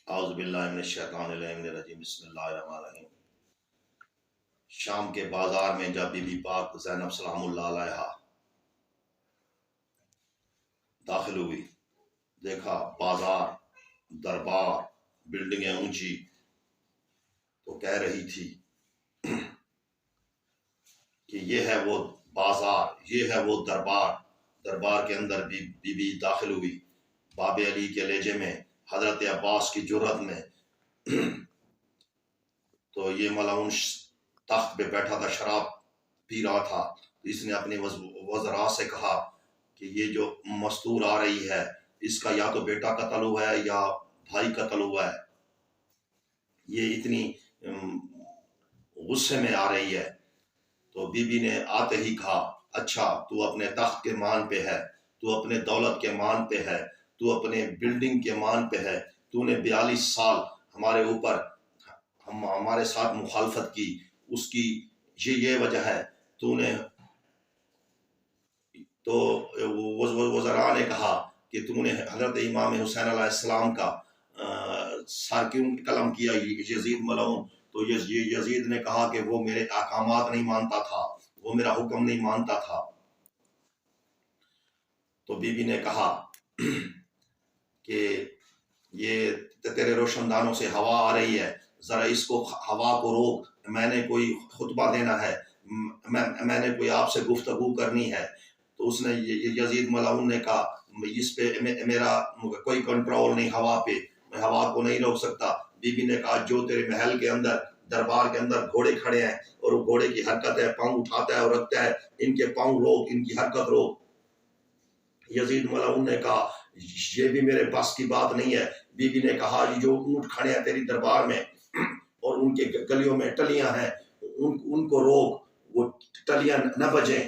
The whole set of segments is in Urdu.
اعوذ باللہ من الشیطان الرجیم بسم اللہ الرحمن الرحیم۔ شام کے بازار میں جب بی بی پاک زینب سلام اللہ علیہا داخل ہوئی، دیکھا بازار، دربار، بلڈنگیں اونچی، تو کہہ رہی تھی کہ یہ ہے وہ بازار، یہ ہے وہ دربار۔ دربار کے اندر بی بی داخل ہوئی، باب علی کے لہجے میں، حضرت عباس کی جرت میں۔ تو یہ ملعون تخت پہ بیٹھا تھا، شراب پی رہا تھا۔ اس نے اپنے وزراء سے کہا کہ یہ جو مستور آ رہی ہے، اس کا یا تو بیٹا قتل ہوا ہے یا بھائی قتل ہوا ہے، یہ اتنی غصے میں آ رہی ہے۔ تو بی بی نے آتے ہی کہا، اچھا تو اپنے تخت کے مان پہ ہے، تو اپنے دولت کے مان پہ ہے، تو اپنے بلڈنگ کے مان پہ ہے، تو نے 42 سال ہمارے اوپر ہمارے ساتھ مخالفت کی، اس کی یہ وجہ ہے۔ تو وزراء نے کہا کہ تم نے حضرت امام حسین علیہ السلام کا سر کیوں قلم کیا، یزید ملعون؟ تو یزید نے کہا کہ وہ میرے احکامات نہیں مانتا تھا، وہ میرا حکم نہیں مانتا تھا۔ تو بی بی نے کہا کہ یہ تیرے روشن دانوں سے ہوا آ رہی ہے، ذرا اس کو ہوا کو روک، میں نے کوئی خطبہ دینا ہے، میں نے کوئی آپ سے گفتگو کرنی ہے۔ تو اس نے یزید ملعون نے کہا اس پہ میرا کوئی کنٹرول نہیں، ہوا پہ میں ہوا کو نہیں روک سکتا۔ بی بی نے کہا جو تیرے محل کے اندر، دربار کے اندر گھوڑے کھڑے ہیں اور وہ گھوڑے کی حرکت ہے، پاؤں اٹھاتا ہے اور رکھتا ہے، ان کے پاؤں روک، ان کی حرکت روک۔ یزید ملعون نے کہا یہ بھی میرے بس کی بات نہیں ہے۔ بی بی نے کہا جو اونٹ کھڑے ہیں تیری دربار میں اور ان کے گلیوں میں ٹلیاں ہیں، ان کو روک، وہ ٹلیاں نہ بجیں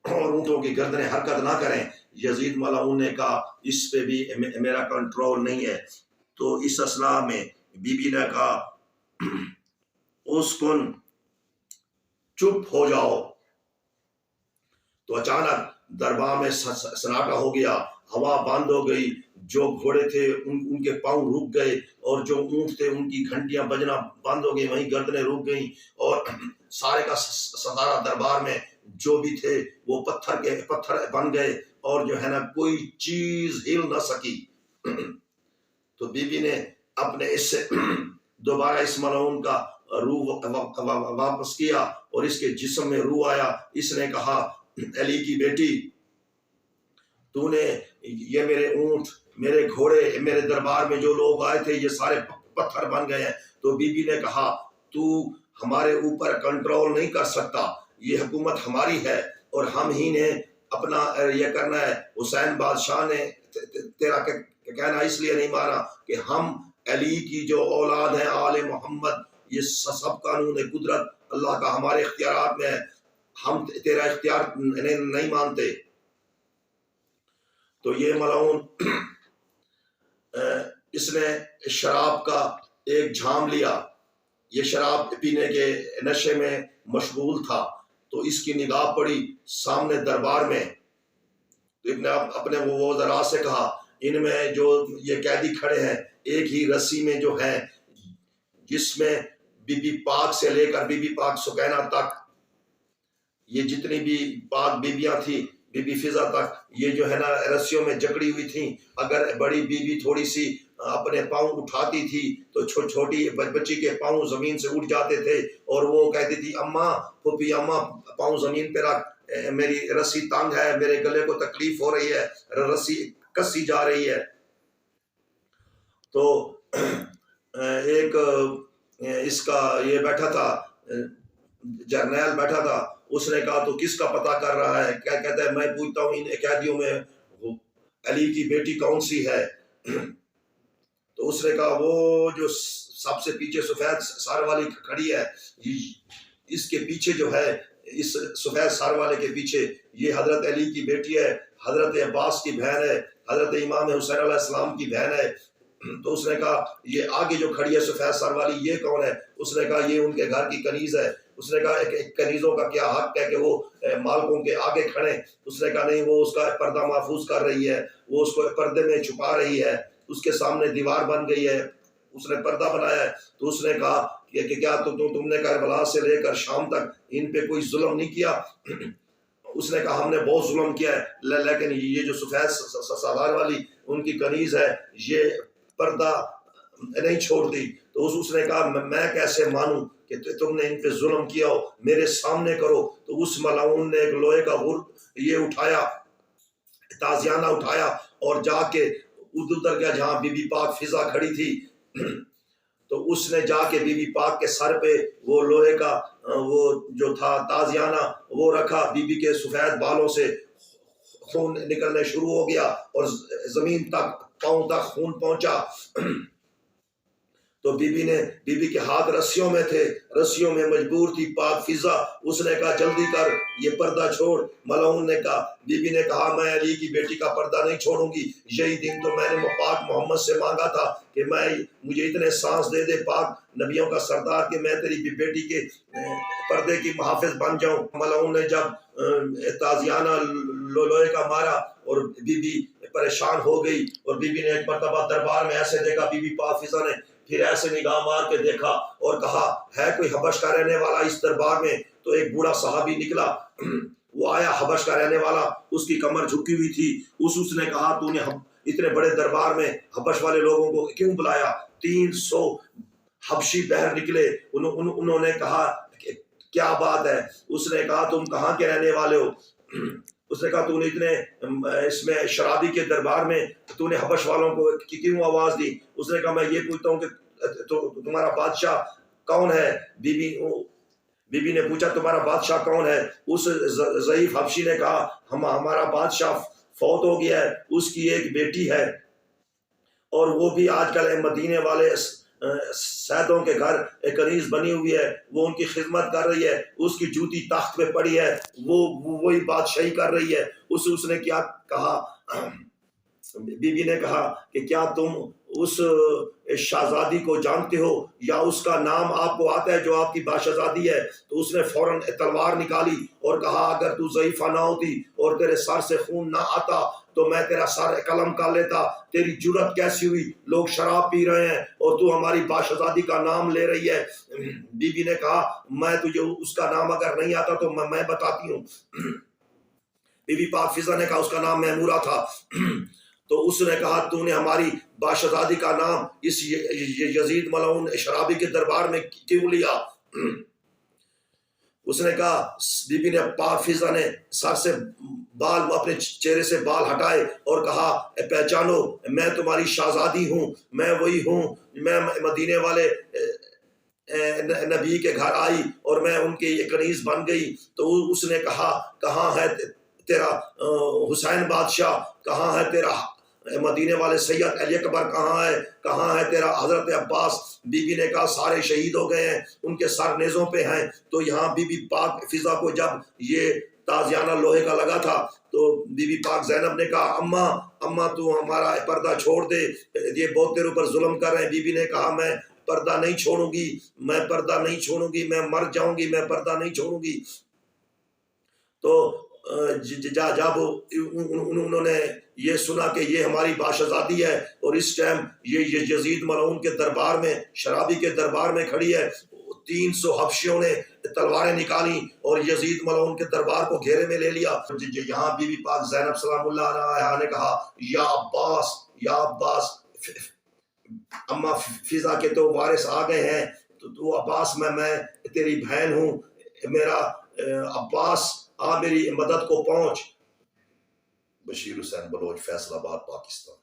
اور اونٹوں کی گردنیں حرکت نہ کریں۔ یزید ملعون نے کہا اس پہ بھی میرا کنٹرول نہیں ہے۔ تو اس اثناء میں بی بی نے کہا اسکن، چپ ہو جاؤ۔ تو اچانک دربار میں سناٹا ہو گیا، ہوا بند ہو گئی، جو گھوڑے تھے ان کے پاؤں رک گئے اور جو اونٹ تھے ان کی گھنٹیاں بجنا بند ہو گئی، وہیں گردنیں رک گئیں اور سارے کا سارا دربار میں جو بھی تھے وہ پتھر بن گئے اور جو ہے نا کوئی چیز ہل نہ سکی۔ تو بی بی نے اپنے اس سے دوبارہ اس ملعون کا روح واپس کیا اور اس کے جسم میں روح آیا۔ اس نے کہا علی کی بیٹی، تو نے یہ میرے اونٹ، میرے گھوڑے، میرے دربار میں جو لوگ آئے تھے یہ سارے پتھر بن گئے ہیں۔ تو بی بی نے کہا تو ہمارے اوپر کنٹرول نہیں کر سکتا، یہ حکومت ہماری ہے اور ہم ہی نے اپنا یہ کرنا ہے۔ حسین بادشاہ نے تیرا کہنا اس لیے نہیں مانا کہ ہم علی کی جو اولاد ہیں، آل محمد، یہ سب قانون قدرت اللہ کا ہمارے اختیارات میں ہے، ہم تیرا اختیار نہیں مانتے۔ تو یہ ملعون اس نے شراب کا ایک جھام لیا، یہ شراب پینے کے نشے میں مشغول تھا۔ تو اس کی نگاہ پڑی سامنے دربار میں، تو ابن اپنے وہ وزراء سے کہا ان میں جو یہ قیدی کھڑے ہیں، ایک ہی رسی میں جو ہے، جس میں بی بی پاک سے لے کر بی بی پاک سکینہ تک، یہ جتنی بھی پاک بیبیاں تھیں، بی بی فضا تک، یہ جو ہے نا رسیوں میں جکڑی ہوئی تھیں۔ اگر بڑی بی بی تھوڑی سی اپنے پاؤں اٹھاتی تھی تو چھوٹی بچی کے پاؤں زمین سے اٹھ جاتے تھے اور وہ کہتی تھی اماں، پھوپھی اماں پاؤں زمین پہ رکھ، میری رسی تنگ ہے، میرے گلے کو تکلیف ہو رہی ہے، رسی کسی جا رہی ہے۔ تو ایک اس کا یہ بیٹھا تھا، جرنیل بیٹھا تھا، اس نے کہا تو کس کا پتہ کر رہا ہے؟ کیا کہتا ہے میں پوچھتا ہوں ان قیدیوں میں علی کی بیٹی کون سی ہے؟ تو اس نے کہا وہ جو سب سے پیچھے سفید سر والی کھڑی ہے، اس کے پیچھے جو ہے، اس سفید سر والے کے پیچھے یہ حضرت علی کی بیٹی ہے، حضرت عباس کی بہن ہے، حضرت امام حسین علیہ السلام کی بہن ہے۔ تو اس نے کہا یہ آگے جو کھڑی ہے سفید سر والی یہ کون ہے؟ اس نے کہا یہ ان کے گھر کی کنیز ہے۔ اس نے کہا ایک کنیزوں کا کیا حق ہے کہ وہ مالکوں کے آگے کھڑے؟ اس نے کہا نہیں، وہ اس کا پردہ محفوظ کر رہی ہے، وہ اس کو پردے میں چھپا رہی ہے، اس کے سامنے دیوار بن گئی ہے، اس نے پردہ بنایا ہے، تو اس نے کہا کہ کیا تم نے کربلا سے لے کر شام تک ان پہ کوئی ظلم نہیں کیا؟ اس نے کہا ہم نے بہت ظلم کیا ہے، لیکن یہ جو سفید سالار والی ان کی کنیز ہے یہ پردہ نہیں چھوڑتی۔ تو اس نے کہا میں کیسے مانوں کہ تم نے ان پہ ظلم کیا ہو، میرے سامنے کرو۔ تو اس ملعون نے ایک لوہے کا یہ اٹھایا، تازیانہ اٹھایا، اور جا کے ادھر گیا جہاں بی بی پاک فضا کھڑی تھی، تو اس نے جا کے بی بی پاک کے سر پہ وہ لوہے کا وہ جو تھا تازیانہ وہ رکھا، بی بی کے سفید بالوں سے خون نکلنے شروع ہو گیا اور زمین تک پاؤں تک خون پہنچا۔ تو بی بی کے ہاتھ رسیوں میں تھے، رسیوں میں مجبور تھی پاک فضا۔ اس نے کہا جلدی کر یہ پردہ چھوڑ۔ ملعون نے کہا، بی بی نے کہا میں علی کی بیٹی کا پردہ نہیں چھوڑوں گی، یہی دن تو میں نے پاک محمد سے مانگا تھا کہ مجھے اتنے سانس دے دے پاک نبیوں کا سردار کہ میں تیری بیٹی کے پردے کی محافظ بن جاؤں۔ ملعون نے جب تازیانہ لوہے کا مارا اور بی بی پریشان ہو گئی، اور بی بی نے ایک مرتبہ دربار میں ایسے دیکھا، بی بی پاک فضا نے پھر ایسے نگاہ مار کے دیکھا اور کہا ہے کوئی حبش کا رہنے والا اس دربار میں؟ تو ایک بوڑھا صحابی نکلا، وہ آیا، حبش کا رہنے والا، اس کی کمر جھکی ہوئی تھی۔ اس نے کہا تو نے اتنے بڑے دربار میں حبش والے لوگوں کو کیوں بلایا؟ 300 حبشی بہر نکلے، انہوں نے کہا کیا بات ہے؟ اس نے کہا تم کہاں کے رہنے والے ہو؟ اس نے کہا تو نے اتنے اس میں شرابی کے دربار میں تو نے حبش والوں کو کیوں آواز دی؟ اس نے کہا میں یہ پوچھتا ہوں کہ تمہارا بادشاہ کون ہے؟ بی بی نے پوچھا تمہارا بادشاہ کون ہے؟ اس ضعیف حبشی نے کہا ہمارا بادشاہ فوت ہو گیا ہے، اس کی ایک بیٹی ہے، اور وہ بھی آج کل مدینے والے سیدوں کے گھر ایک کنیز بنی ہوئی ہے، وہ ان کی خدمت کر رہی ہے، اس کی جوتی تخت پہ پڑی ہے، وہی بادشاہی کر رہی ہے۔ اس نے کیا کہا؟ بی بی نے کہا کہ کیا تم اس شہزادی کو جانتے ہو یا اس کا نام آپ کو آتا ہے جو آپ کی بادشاہزادی ہے؟ تو اس نے فوراً تلوار نکالی اور کہا اگر تو ضعیفہ نہ ہوتی اور تیرے سر سے خون نہ آتا تو میں تیرا سر قلم کر لیتا۔ تیری جرت کیسی ہوئی؟ لوگ شراب پی رہے ہیں اور تو ہماری بادشاہزادی کا نام لے رہی ہے۔ بی بی نے کہا میں تجھے اس کا نام اگر نہیں آتا تو میں بتاتی ہوں۔ بی بی پاک فضا نے کہا اس کا نام میمورہ تھا۔ تو اس نے کہا تو نے ہماری بادشاہزادی کا نام اس یزید ملعون شرابی کے دربار میں کیوں لیا؟ اس نے کہا، بی بی نے پاک فضا نے سر سے بال، اپنے چہرے سے بال ہٹائے اور کہا پہچانو میں تمہاری شہزادی ہوں، میں وہی ہوں، میں مدینے والے نبی کے گھر آئی اور میں ان کی یہ کنیز بن گئی۔ تو اس نے کہا کہاں ہے تیرا حسین بادشاہ؟ کہاں ہے تیرا مدینے والے سید علی اکبر؟ کہاں ہے؟ کہاں ہے تیرا حضرت عباس؟ بی بی نے کہا سارے شہید ہو گئے ہیں، ان کے سر نیزوں پہ ہیں۔ تو یہاں بی بی پاک فضا کو جب یہ تازیانہ لوہے کا لگا تھا تو بی بی پاک زینب نے کہا اماں تو ہمارا پردہ چھوڑ دے، یہ بہت تیرے اوپر ظلم کر رہے ہیں۔ بی بی نے کہا میں پردہ نہیں چھوڑوں گی، میں پردہ نہیں چھوڑوں گی، میں مر جاؤں گی، میں پردہ نہیں چھوڑوں گی۔ تو جب انہوں نے یہ سنا کہ یہ ہماری بادشاہزادی ہے اور اس ٹائم یہ یزید ملعون کے دربار میں، شرابی کے دربار میں کھڑی ہے، 300 حبشیوں نے تلواریں نکالی اور یزید ملعون کے دربار کو گھیرے میں لے لیا۔ یہاں بی بی پاک زینب سلام اللہ علیہا نے کہا یا عباس، اما فضا کے تو وارث آ گئے ہیں، تو عباس میں تیری بہن ہوں، میرا عباس آ میری مدد کو پہنچ۔ بشیر حسین بلوچ، فیصل آباد، پاکستان۔